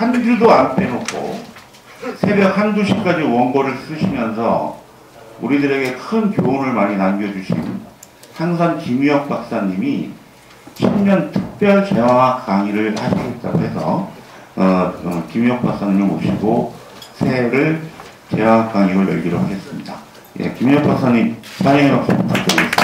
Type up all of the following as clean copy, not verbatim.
한 줄도 안 빼놓고 새벽 1~2시까지 원고를 쓰시면서 우리들에게 큰 교훈을 많이 남겨주신 항상 김유혁 박사님이 신년 특별 재화학 강의를 하시겠다고 해서 김유혁 박사님을 모시고 새해를 재화학 강의를 열기로 하겠습니다. 예, 김유혁 박사님 사랑의 박수 부탁드리겠습니다.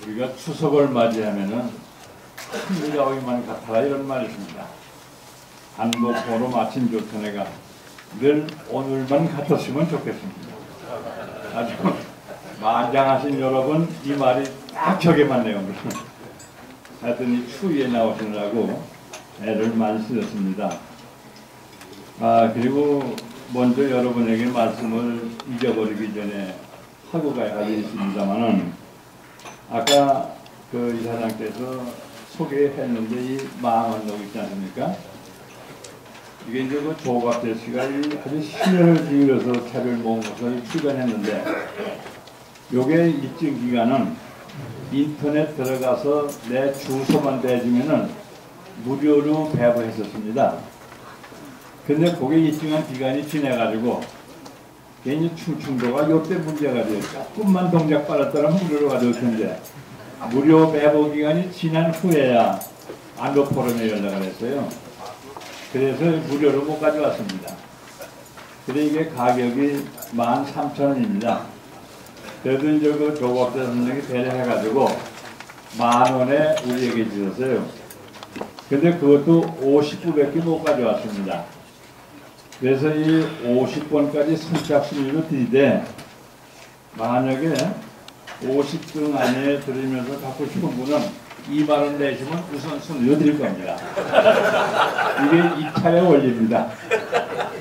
우리가 추석을 맞이하면은 큰일이 오기만 같아라 이런 말이 있습니다. 한복으로 마침 좋던 애가 늘 오늘만 같았으면 좋겠습니다. 아주 만장하신 여러분 이 말이 딱 적에 맞네요. 하여튼 이 추위에 나오시느라고 애를 많이 쓰셨습니다. 그리고 먼저 여러분에게 말씀을 잊어버리기 전에 하고 가야 할 일이 있습니다만은 아까 그 이사장께서 소개했는데 이 망원록 있지 않습니까? 이게 이제 그 조갑재 씨가 아주 심혈을 기울여서 차를 모으면서 출간했는데 요게 입증 기간은 인터넷 들어가서 내 주소만 대주면은 무료로 배부했었습니다. 근데 그게 입증한 기간이 지나가지고 괜히 충청도가 요때 문제가 돼요. 조금만 동작 빨았더라 무료로 가져올 텐데 무료 배부 기간이 지난 후에야 안보 포럼에 연락을 했어요. 그래서 무료로 못 가져왔습니다. 근데 이게 가격이 13,000원입니다. 그래도 이제 그 조갑재 선생이 배려해가지고 10,000원에 우리에게 주셨어요. 근데 그것도 50부밖에 못 가져왔습니다. 그래서 이 50번까지 선착순위로 드리되 만약에 50등 안에 들으면서 갖고 싶은 분은 2만원 내시면 우선 순위로 드릴 겁니다. 이게 2차례 원리입니다.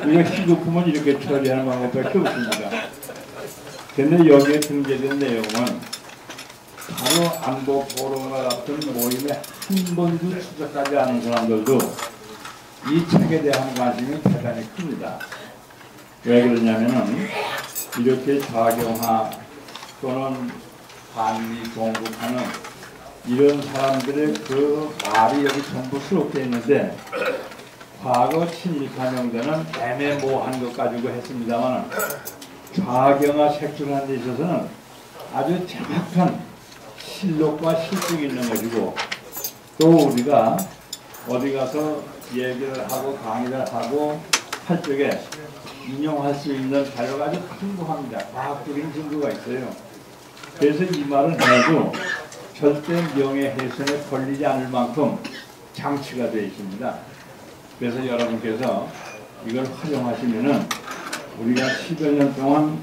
이거 시급품은 이렇게 처리하는 방법밖에 없습니다. 근데 여기에 등재된 내용은 바로 안보 포럼과 같은 모임에 한 번도 출석하지 않은 사람들도 이 책에 대한 관심이 대단히 큽니다. 왜 그러냐면은 이렇게 좌경화 또는 반미 공급하는 이런 사람들의 그 말이 여기 전부 수록되어 있는데 과거 친일파명단은 애매모호한 것 가지고 했습니다만 좌경화 색출하는 데 있어서는 아주 정확한 실록과 실증이 있는 것이고 또 우리가 어디 가서 얘기를 하고 강의를 하고 할 적에 인용할 수 있는 자료가 아주 풍부합니다. 과학적인 증거가 있어요. 그래서 이 말은 해도 절대 명예훼손에 걸리지 않을 만큼 장치가 되어 있습니다. 그래서 여러분께서 이걸 활용하시면은 우리가 10여 년 동안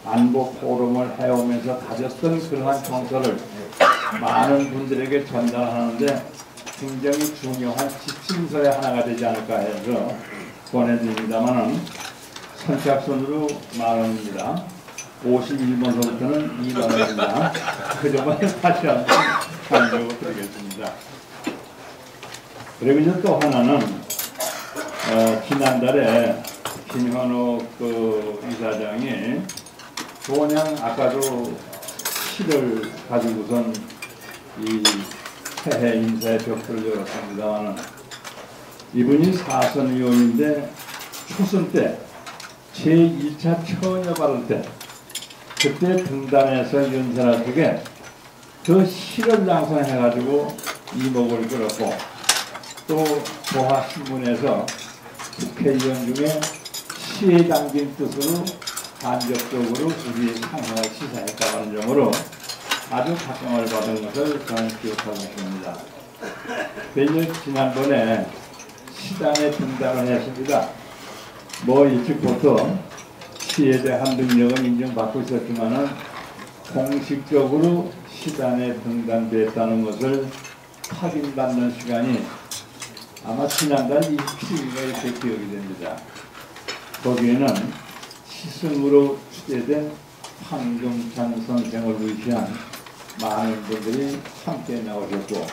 안보 포럼을 해오면서 가졌던 그러한 정서를 많은 분들에게 전달하는데 굉장히 중요한 지침서의 하나가 되지 않을까 해서 보내드립니다만은 선착순으로 10,000원입니다. 51번서부터는 2만원입니다. 그 점을 다시 한번 강조드리겠습니다. 그리고 이제 또 하나는 지난달에 김현욱 그 이사장이 그냥 아까도 시를 가지고선 이 새해 인사의 벽돌을 열었습니다만 이분이 사선위원인데 초선 때 제2차 처녀 발언 때 그때 등단해서 연설할 적에 그 시를 낭송해가지고 이목을 끌었고 또 보화신문에서 국회의원 중에 시에 담긴 뜻으로 간접적으로 우리의 상황을 시사했다는 점으로 아주 각광을 받은 것을 저는 기억하고 있습니다. 그래서 지난번에 시단에 등단을 했습니다. 뭐 일찍부터 시에 대한 능력은 인정받고 있었지만은 공식적으로 시단에 등단됐다는 것을 확인받는 시간이 아마 지난달 27일인가 이렇게 기억이 됩니다. 거기에는 시승으로 취재된 황금찬 선생을 위시한 많은 분들이 함께 나오셨고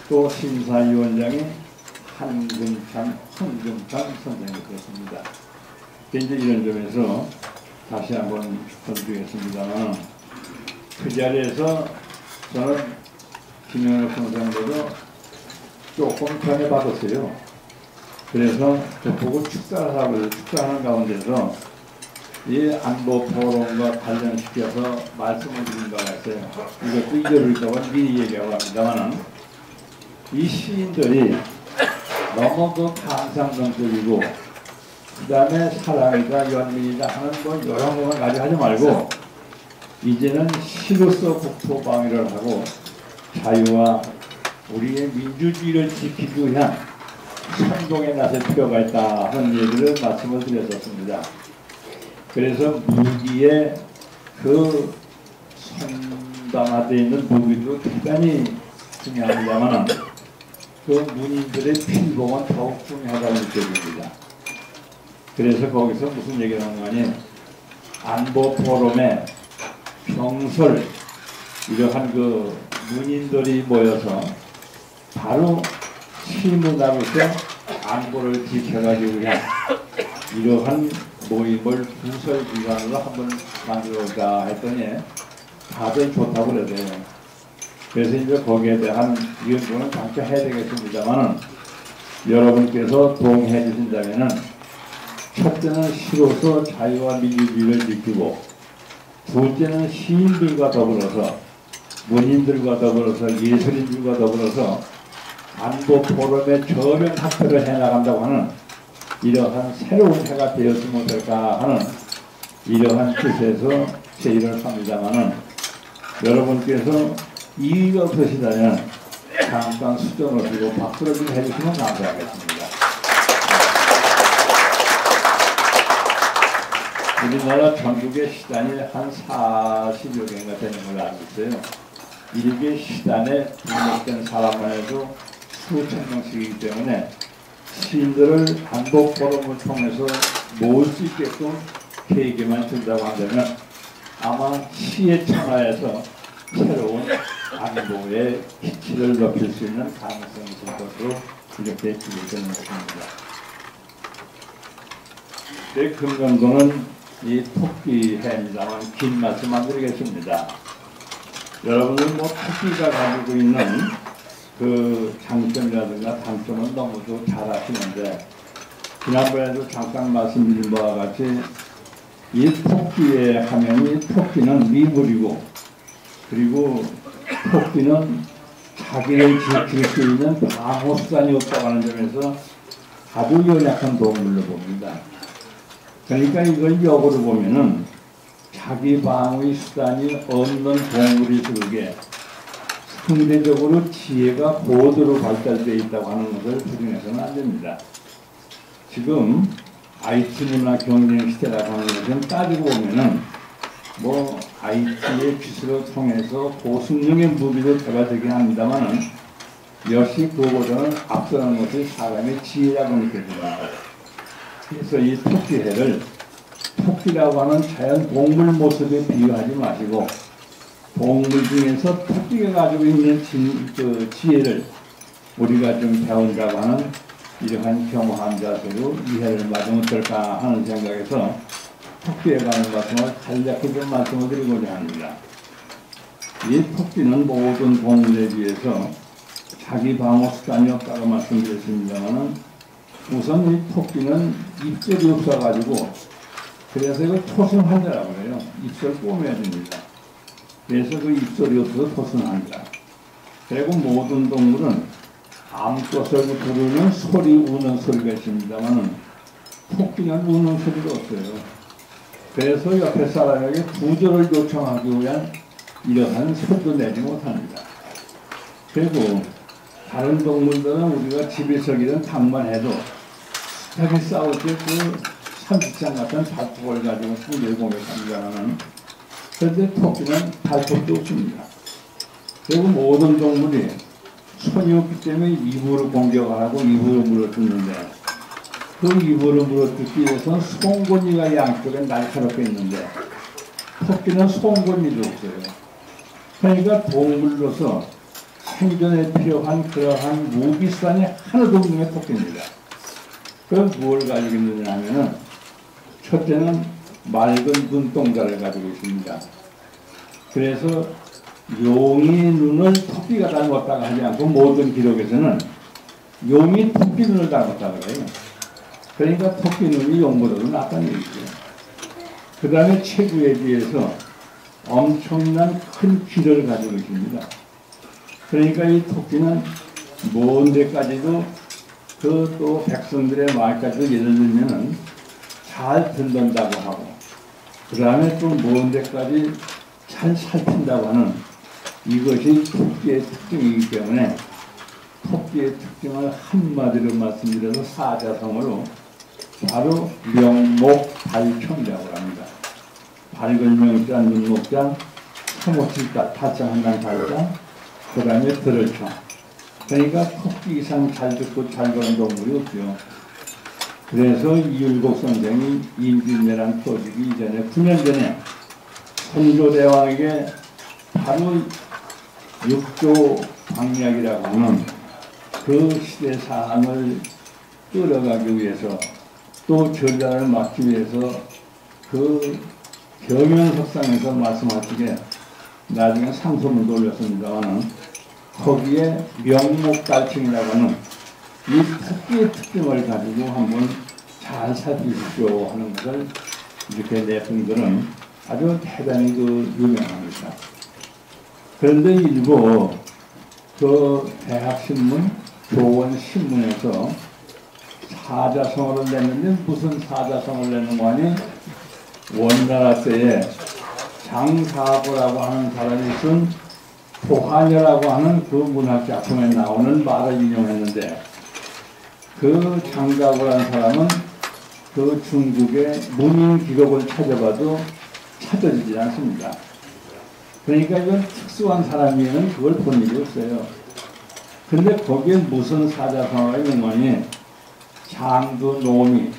또 심사위원장이 황금찬 선생이었습니다. 이제 이런 점에서 다시 한번 던지겠습니다만, 그 자리에서 저는 김영엽 선생님도 조금 변해받았어요. 그래서 저보고 축사를 하고 축사하는 가운데서 이 안보 포럼과 관련시켜서 말씀을 드린 바가 있어요. 이것도 잊어버릴까봐 미리 얘기하고 합니다만, 이 시인들이 너무 그 감상성적이고 그 다음에 사랑이다 연민이다 하는 뭐 여러 것만 가지고 하지 말고 이제는 시로서 국토방위를 하고 자유와 우리의 민주주의를 지키기 위한 선동에 나설 필요가 있다 하는 얘기를 말씀을 드렸었습니다. 그래서 무기에 그 선당화되어 있는 무기도 대단히 중요합니다만 그 문인들의 필복은 더욱 중요하다고 느껴집니다. 그래서 거기서 무슨 얘기를 하는 거니, 안보 포럼에 병설 이러한 그 문인들이 모여서 바로 실무나로서 안보를 지켜가지고 그냥 이러한 모임을 부설 기관으로 한번 만들어보자 했더니 다들 좋다고 그러대요. 그래서 이제 거기에 대한 연구는 장차 해야 되겠습니다만, 여러분께서 동의해 주신다면은 첫째는 시로서 자유와 민주주의를 지키고, 둘째는 시인들과 더불어서 문인들과 더불어서 예술인들과 더불어서 안보 포럼의 저변 확대를 해나간다고 하는 이러한 새로운 해가 되었으면 어떨까 하는 이러한 뜻에서 제의를 합니다마는, 여러분께서 이의가 없으시다면 잠깐 수정을 두고 박수를 좀 해주시면 감사하겠습니다. 우리나라 전국의 시단이 한 40여 개가 되는 걸로 알고 있어요. 이렇게 시단에 등록된 사람만 해도 수천 명씩이기 때문에 시인들을 안보 포럼을 통해서 모을 수 있게끔 계획에만 준다고 한다면 아마 시의 천하에서 새로운 안보의 기치를 높일 수 있는 가능성이 있을 것으로 이렇게 기대되는 것입니다. 내 금강도는 이 토끼해입니다만 긴 말씀만 드리겠습니다. 여러분들 뭐 토끼가 가지고 있는 그 장점이라든가 단점은 너무도 잘 아시는데, 지난번에도 잠깐 말씀드린 바와 같이 이 토끼의 하면이 토끼는 미물이고, 그리고 토끼는 자기를 지킬 수 있는 방어수단이 없다고 하는 점에서 아주 연약한 동물로 봅니다. 그러니까 이걸 역으로 보면은 자기 방어의 수단이 없는 동물이 그게 상대적으로 지혜가 고도로 발달되어 있다고 하는 것을 부정해서는 안 됩니다. 지금 IT 문화 경쟁 시대라고 하는 것은 따지고 보면은 뭐 IT의 기술을 통해서 고승력의 무기도 개발되긴 합니다만은 역시 그거보다는 앞서는 것이 사람의 지혜라고 느껴집니다. 그래서 이 토끼해를 토끼라고 하는 자연 동물 모습에 비유하지 마시고 동물 중에서 토끼가 가지고 있는 지혜를 우리가 좀 배운다고 하는 이러한 겸허한 자세로 이해를 받으면 어떨까 하는 생각에서 토끼에 관한 말씀을 간략히 좀 말씀을 드리고자 합니다. 이 토끼는 모든 동물에 비해서 자기 방어 수단이 없다고 말씀드렸습니다만, 우선 이 토끼는 입술이 없어가지고 그래서 이걸 토승하더라고 해요. 입술 꼬매야 됩니다. 그래서 그 입술이 없어서 토승합니다. 그리고 모든 동물은 암컷을 부르는 소리, 우는 소리가 있습니다만 토끼는 우는 소리가 없어요. 그래서 옆에 사람에게 구조를 요청하기 위한 이러한 소리도 내지 못합니다. 그리고 다른 동물들은 우리가 집에서기는 닭만 해도 닭이 싸울 때 그 삼식장 같은 발톱을 가지고 상대를 공격합니다만, 그런데 토끼는 발톱도 없습니다. 그리고 모든 동물이 손이 없기 때문에 입으로 공격을 하고 입으로 물어뜯는데, 그 입으로 물어뜯기 위해서는 송곳니가 양쪽에 날카롭게 있는데 토끼는 송곳니도 없어요. 그러니까 동물로서 생존에 필요한 그러한 무기수단이 하나도 없는 게 토끼입니다. 그럼 무엇을 가지고 있느냐 하면은, 첫째는 맑은 눈동자를 가지고 있습니다. 그래서 용이 눈을 토끼가 닮았다고 하지 않고 모든 기록에서는 용이 토끼 눈을 닮았다고 그래요. 그러니까 토끼 눈이 용보다도 낫다는 얘기죠. 그 다음에 체구에 비해서 엄청난 큰 귀를 가지고 있습니다. 그러니까 이 토끼는 먼 데까지도 또 백성들의 말까지도 예를 들면은 잘 듣는다고 하고, 그 다음에 또 먼 데까지 잘 살핀다고 하는 이것이 토끼의 특징이기 때문에 토끼의 특징을 한마디로 말씀드려서 사자성어로 바로 명목달청이라고 합니다. 밝은 명자, 눈목자, 사모칠자, 타창한다는 달자, 그 다음에 들을청. 그러니까 토끼 이상 잘 듣고 잘 보는 동물이 없죠. 그래서 이율곡 선생이 임진왜란 터지기 이전에 9년 전에 선조대왕에게 바로 육조 방략이라고 하는 그 시대 사항을 끌어가기 위해서 또 전략을 막기 위해서 그 경연석상에서 말씀하시게 나중에 상소문도 올렸습니다만 거기에 명목달청이라고 하는 이 토끼의 특징을 가지고 한번 잘 살피십시오 하는 것을 이렇게 내신 것은 아주 대단히 유명합니다. 그런데 일부 그 대학신문, 교원신문에서 사자성어를 냈는데 무슨 사자성어를 내는 거 아니? 원나라 때에 장사고라고 하는 사람이 쓴 도하녀라고 하는 그 문학작품에 나오는 말을 인용했는데 그 장사고라는 사람은 그 중국의 문인 기록을 찾아봐도 찾아지지 않습니다. 그러니까 이건 특수한 사람이면 그걸 본 일이 없어요. 근데 거기에 무슨 사자성어가 있는 거니? 장도 놈이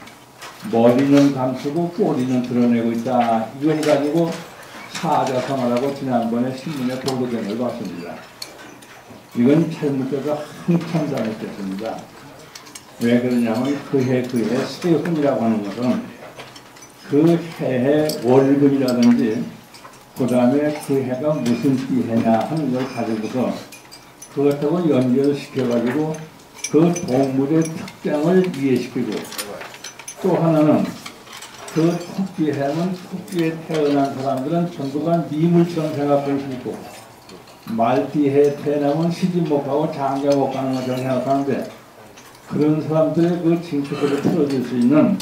머리는 감추고 꼬리는 드러내고 있다. 이걸 가지고 사자성어라고 지난번에 신문에 보도된 걸 봤습니다. 이건 잘못해서 한참 잘못됐습니다. 왜 그러냐면 그 해 세훈이라고 하는 것은 그 해의 월급이라든지 그 다음에 그 해가 무슨 띠해냐 하는 걸 가지고서 그것하고 연결시켜가지고 그 동물의 특징을 이해시키고 또 하나는 그 토끼해는 토끼에 태어난 사람들은 전부가 미물처럼 생각하고 있고 말띠해 태어나면 시집 못 가고 장가 못 가는 것처럼 생각하는데 그런 사람들의 그 징크스를 풀어줄 수 있는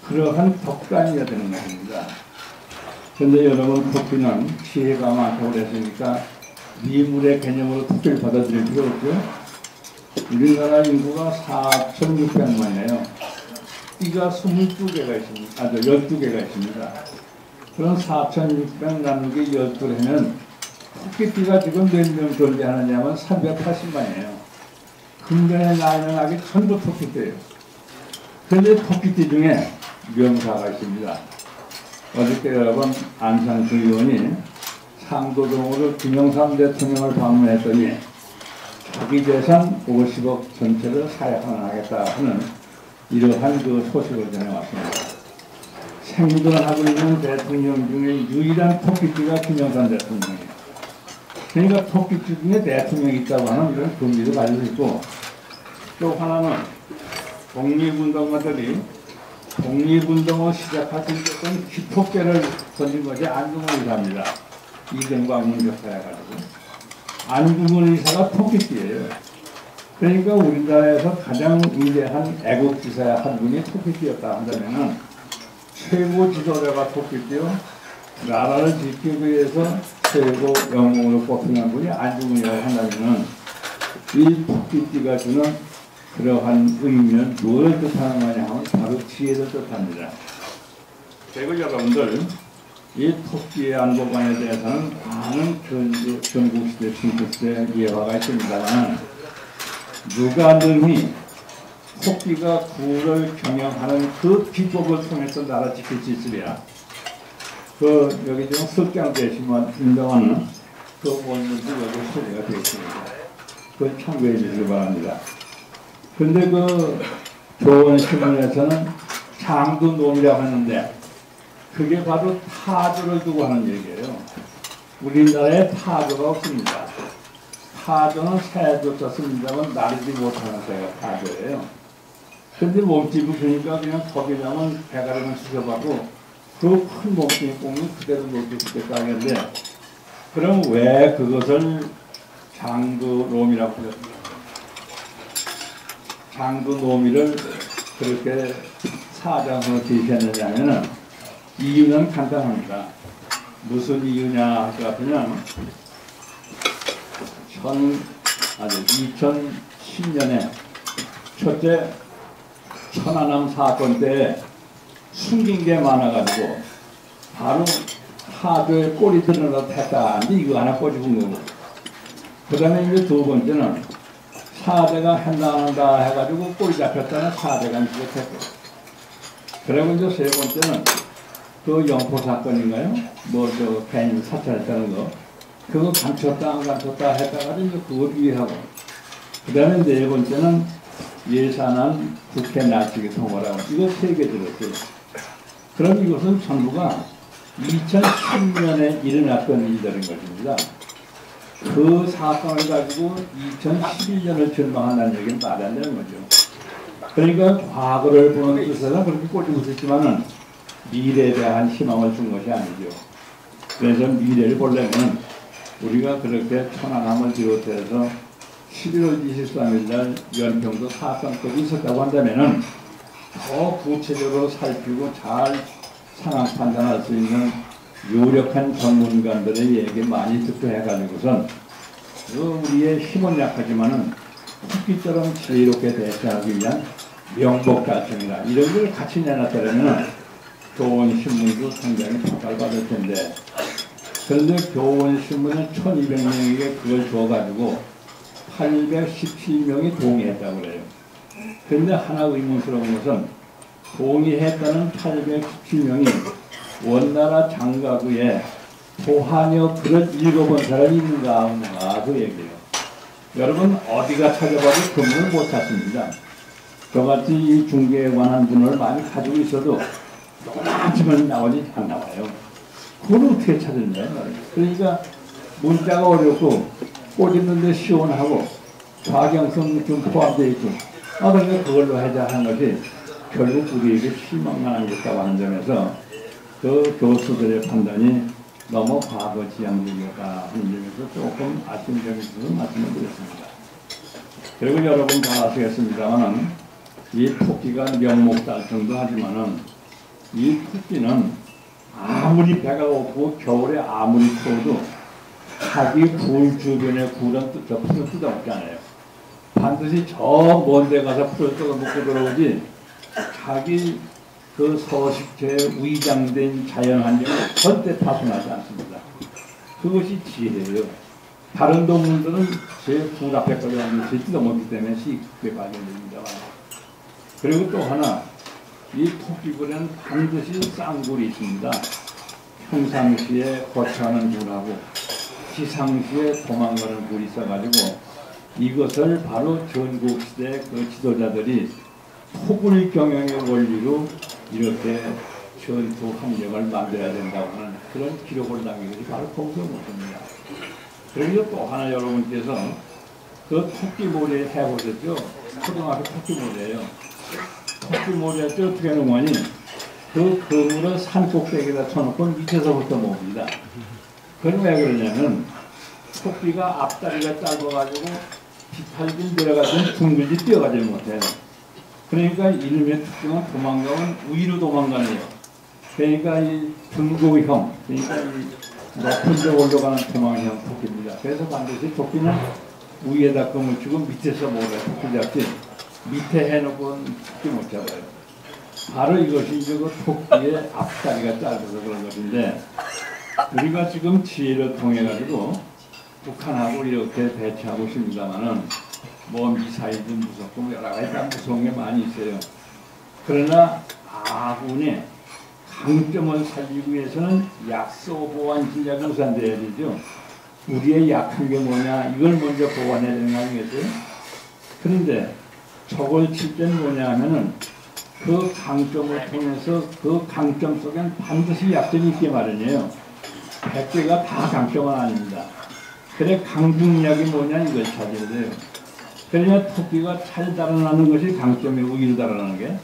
그러한 덕단이가 되는 것입니다. 그런데 여러분 토끼는 지혜가 많다고 그랬으니까 미물의 개념으로 토끼를 받아들일 필요 없죠. 우리나라 인구가 4,600만이에요. 띠가 22개가 있습니다. 12개가 있습니다. 그럼 4,600 나누기 12개면 토끼띠가 지금 몇 명 존재하느냐면 380만이에요. 근근의 나이는 아기 전부 토끼띠예요. 그런데 토끼띠 중에 명사가 있습니다. 어저께 여러분 안상수 의원이 상도동으로 김영삼 대통령을 방문했더니 자기 재산 50억 전체를 사약하겠다 하는 이러한 그 소식을 전해왔습니다. 생존하고 있는 대통령 중에 유일한 토끼띠가 김영삼 대통령이에요. 그러니까 토끼띠 중에 대통령이 있다고 하는 이런 금기도 가지고 있고 또 하나는 독립운동가들이 독립운동을 시작하신 것은 기폭제를 던진 것이 안중근 의사입니다. 이정광 문격사여가지고 안중근 의사가 토끼띠예요. 그러니까 우리나라에서 가장 위대한 애국지사 한 분이 토끼띠였다 한다면은 최고 지도자가 토끼띠요. 나라를 지키기 위해서 최고 영웅으로 뽑히는 분이 안중근이라고 한다면은 이 토끼띠가 주는 그러한 의미는 무엇을 뜻하는 거냐 하면 바로 지혜를 뜻합니다. 그리고 여러분들 이 토끼의 안보관에 대해서는 많은 전국시대, 중국시대 예화가 있습니다만 누가 능히 토끼가 구를 경영하는 그 비법을 통해서 나라 지킬 수 있으랴. 그 여기 지금 석장 대신만 인정하는 그 원문도 여기 소개가 되어 있습니다. 그걸 참고해 주시기 바랍니다. 근데 그 교원신문에서는 장도놈이라고 하는데 그게 바로 타조를 두고 하는 얘기예요. 우리나라에 타조가 없습니다. 타조는 새조자 씁니다만 날지 못하는 새가 타조예요. 근데 몸집이 그러니까 그냥 겁이 나면 배가리만 쑤셔봐도 그 큰 몸집이 꽁이 그대로 놓을 수 있겠다는데, 그럼 왜 그것을 장두노미라고 그랬습니까? 장두노미를 그렇게 사자성어 제시했느냐 하면은 이유는 간단합니다. 무슨 이유냐 할 것 같으면 2010년에 첫째 천안함 사건 때 숨긴 게 많아가지고 바로 타조에 꼬리 들어서 했다. 근데 이거 하나 꼬집은 거고. 그 다음에 이제 두 번째는 사대가 한다 해가지고 꼬리 잡혔다는 사대가 이제 했고. 그리고 이제 세 번째는 그 영포 사건인가요? 뭐 저 개인 사찰했다는 거. 그거 감췄다 안 감췄다 했다가 이제 그걸 위하고. 그 다음에 네 번째는 예산안 국회 날치기 통과라고. 이거 세 개 들었어요. 그럼 이것은 전부가 2010년에 일어났던 일들인 것입니다. 그 사건을 가지고 2011년을 전망한다는 얘기는 말이 안 되는 거죠. 그러니까 과거를 보는 뜻에서 그렇게 꼬집고 있지만은 미래에 대한 희망을 준 것이 아니죠. 그래서 미래를 보려면 우리가 그렇게 천안함을 비롯해서 11월 23일 날 연평도 사건까지 있었다고 한다면은 더 구체적으로 살피고 잘 상황 판단할 수 있는 유력한 전문가들의 얘기 많이 듣고 해가지고선 우리의 힘은 약하지만은 토끼처럼 지혜롭게 대처하기 위한 명복 달성이라 이런 걸 같이 내놨다면 교원 신문도 상당히 평가를 받을 텐데, 그런데 교원 신문은 1200명에게 그걸 줘가지고 817명이 동의했다고 그래요. 그런데 하나 의문스러운 것은 동의했다는 817명이 원나라 장가구에 도하녀 글을 읽어본 사람이 있는가 없는가 그 얘기예요. 여러분 어디가 찾아봐도 그분을 못 찾습니다. 저같이 이 중계에 관한 분을 많이 가지고 있어도 요만치만 나오지 안 나와요. 그걸 어떻게 찾았냐. 그러니까 문자가 어렵고 꼬집는데 시원하고 과경성 좀 포함되어 있고, 그러니까 그걸로 하자 하는 것이 결국 우리에게 실망만 하겠다고 하는 점에서 그 교수들의 판단이 너무 과거지향적이었다 하는 점에서 조금 아쉬운 점이 있어서 말씀을 드렸습니다. 그리고 여러분 다 아시겠습니다만 이 토끼가 명목 달성도 하지만은 이 토끼는 아무리 배가 고프고 겨울에 아무리 추워도 자기 굴 주변에 굴은 풀을 뜯어먹지 않아요. 반드시 저 먼 데 가서 풀을 뜯어먹고 들어오지 자기 그 서식처에 위장된 자연환경을 절대 파손하지 않습니다. 그것이 지혜예요. 다른 동물들은 제 굴 앞에까지 와서 뜯어먹기 때문에 쉽게 발견됩니다만. 그리고 또 하나, 이 토끼굴에는 반드시 쌍굴이 있습니다. 평상시에 거처하는 굴하고 기상시에 도망가는 굴이 있어가지고 이것을 바로 전국시대 그 지도자들이 토굴 경영의 원리로 이렇게 전투 함정을 만들어야 된다고 하는 그런 기록을 남긴 것이 바로 동서고서입니다. 그리고 또 하나 여러분께서 그 토끼몰이 해보셨죠? 초등학교 토끼몰이에요. 토끼몰이 때 어떻게 하는 거니? 그 그물을 산 꼭대기에다 쳐놓고 밑에서부터 몹니다. 그건 왜 그러냐면 토끼가 앞다리가 짧아가지고 비탈진 내려가서는 둥글지 뛰어가지 못해요. 그러니까 이름의 특징은 도망가면 위로 도망가네요. 그러니까 이 등고형, 그러니까 이 높은 데 올라가는 도망형 토끼입니다. 그래서 반드시 토끼는 위에다 껌을 주고 밑에서 먹어요. 토끼 잡지 밑에 해놓고 토끼 못 잡아요. 바로 이것이 이제 그 토끼의 앞다리가 짧아서 그런 것인데, 우리가 지금 지혜를 통해 가지고 북한하고 이렇게 대치하고 있습니다만은 뭐 미사일도 무섭고 여러 가지 다 무서운 게 많이 있어요. 그러나 아군의 강점을 살리기 위해서는 약소 보완 전략이 우선돼야 되죠. 우리의 약한 게 뭐냐, 이걸 먼저 보완해야 되는 거 아니겠어요? 그런데 적을 칠 때는 뭐냐 하면은 그 강점을 통해서 그 강점 속엔 반드시 약점이 있게 마련이에요. 100개가 다 강점은 아닙니다. 그래 강중약이 뭐냐 이걸 찾아야 돼요. 그러냐 토끼가 잘 달아나는 것이 강점이고 위로 달아나는 게.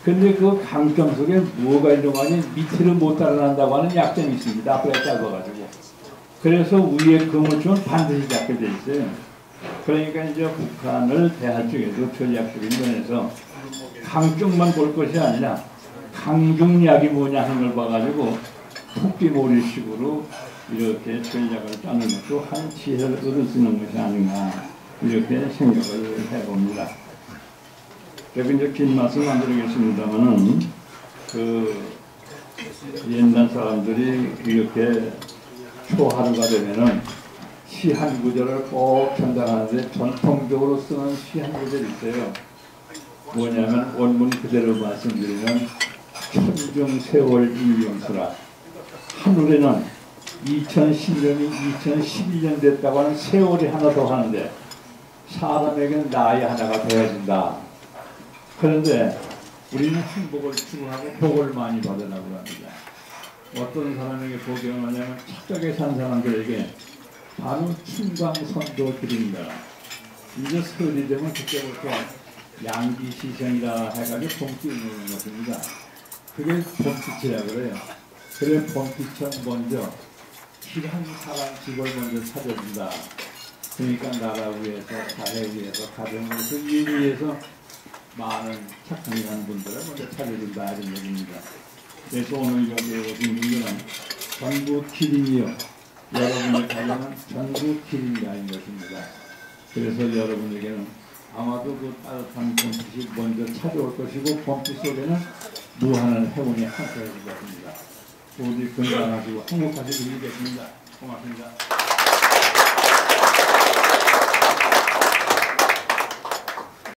근데 그 강점 속에 뭐가 일어나니 밑으로 못 달아난다고 하는 약점이 있습니다. 앞으로 짧아가지고. 그래서 위에 금을 주면 반드시 잡게 돼 있어요. 그러니까 이제 북한을 대할 적에도 전략적인 면에서 강쪽만 볼 것이 아니라 강중약이 뭐냐 하는 걸 봐가지고 토끼몰이식으로 이렇게 전략을 짜는 것도 한 지혜를 얻을 수 있는 것이 아닌가 이렇게 생각을 해봅니다. 그리고 이제 긴 말씀 안 드리겠습니다만은 그 옛날 사람들이 이렇게 초하루가 되면은 시 한 구절을 꼭 전달하는데 전통적으로 쓰는 시 한 구절이 있어요. 뭐냐면 원문 그대로 말씀드리면 천중세월 일명수라. 하늘에는 2010년이 2011년 됐다고 하는 세월이 하나 더 하는데 사람에게는 나이 하나가 더해진다. 그런데 우리는 행복을 추구하고 복을 많이 받으려고 합니다. 어떤 사람에게 복이 뭐냐면 착하게 산 사람들에게 바로 충광선도 드립니다. 이제 설이 되면 그때부터 양기시생이라 해가지고 봄 띄우는 것입니다. 그게 봄빛이라 그래요. 그래 봄빛은 먼저 길한 사람 집을 먼저 찾아준다. 그러니까 나라 위해서 사회 위해서 가정 위해서 일 위해서 많은 착한 일하는 분들을 먼저 찾아준다 이런 얘기입니다. 그래서 오늘 여기에 오신 분들은 전부 기린이요. 여러분의 가정은 전부 기린이인 것입니다. 그래서 여러분에게는 아마도 그 따뜻한 봄빛이 먼저 찾아올 것이고 봄빛 속에는 무한한 행운이 함께할 것입니다. 모두 건강하시고 행복하시길 빌겠습니다. 고맙습니다.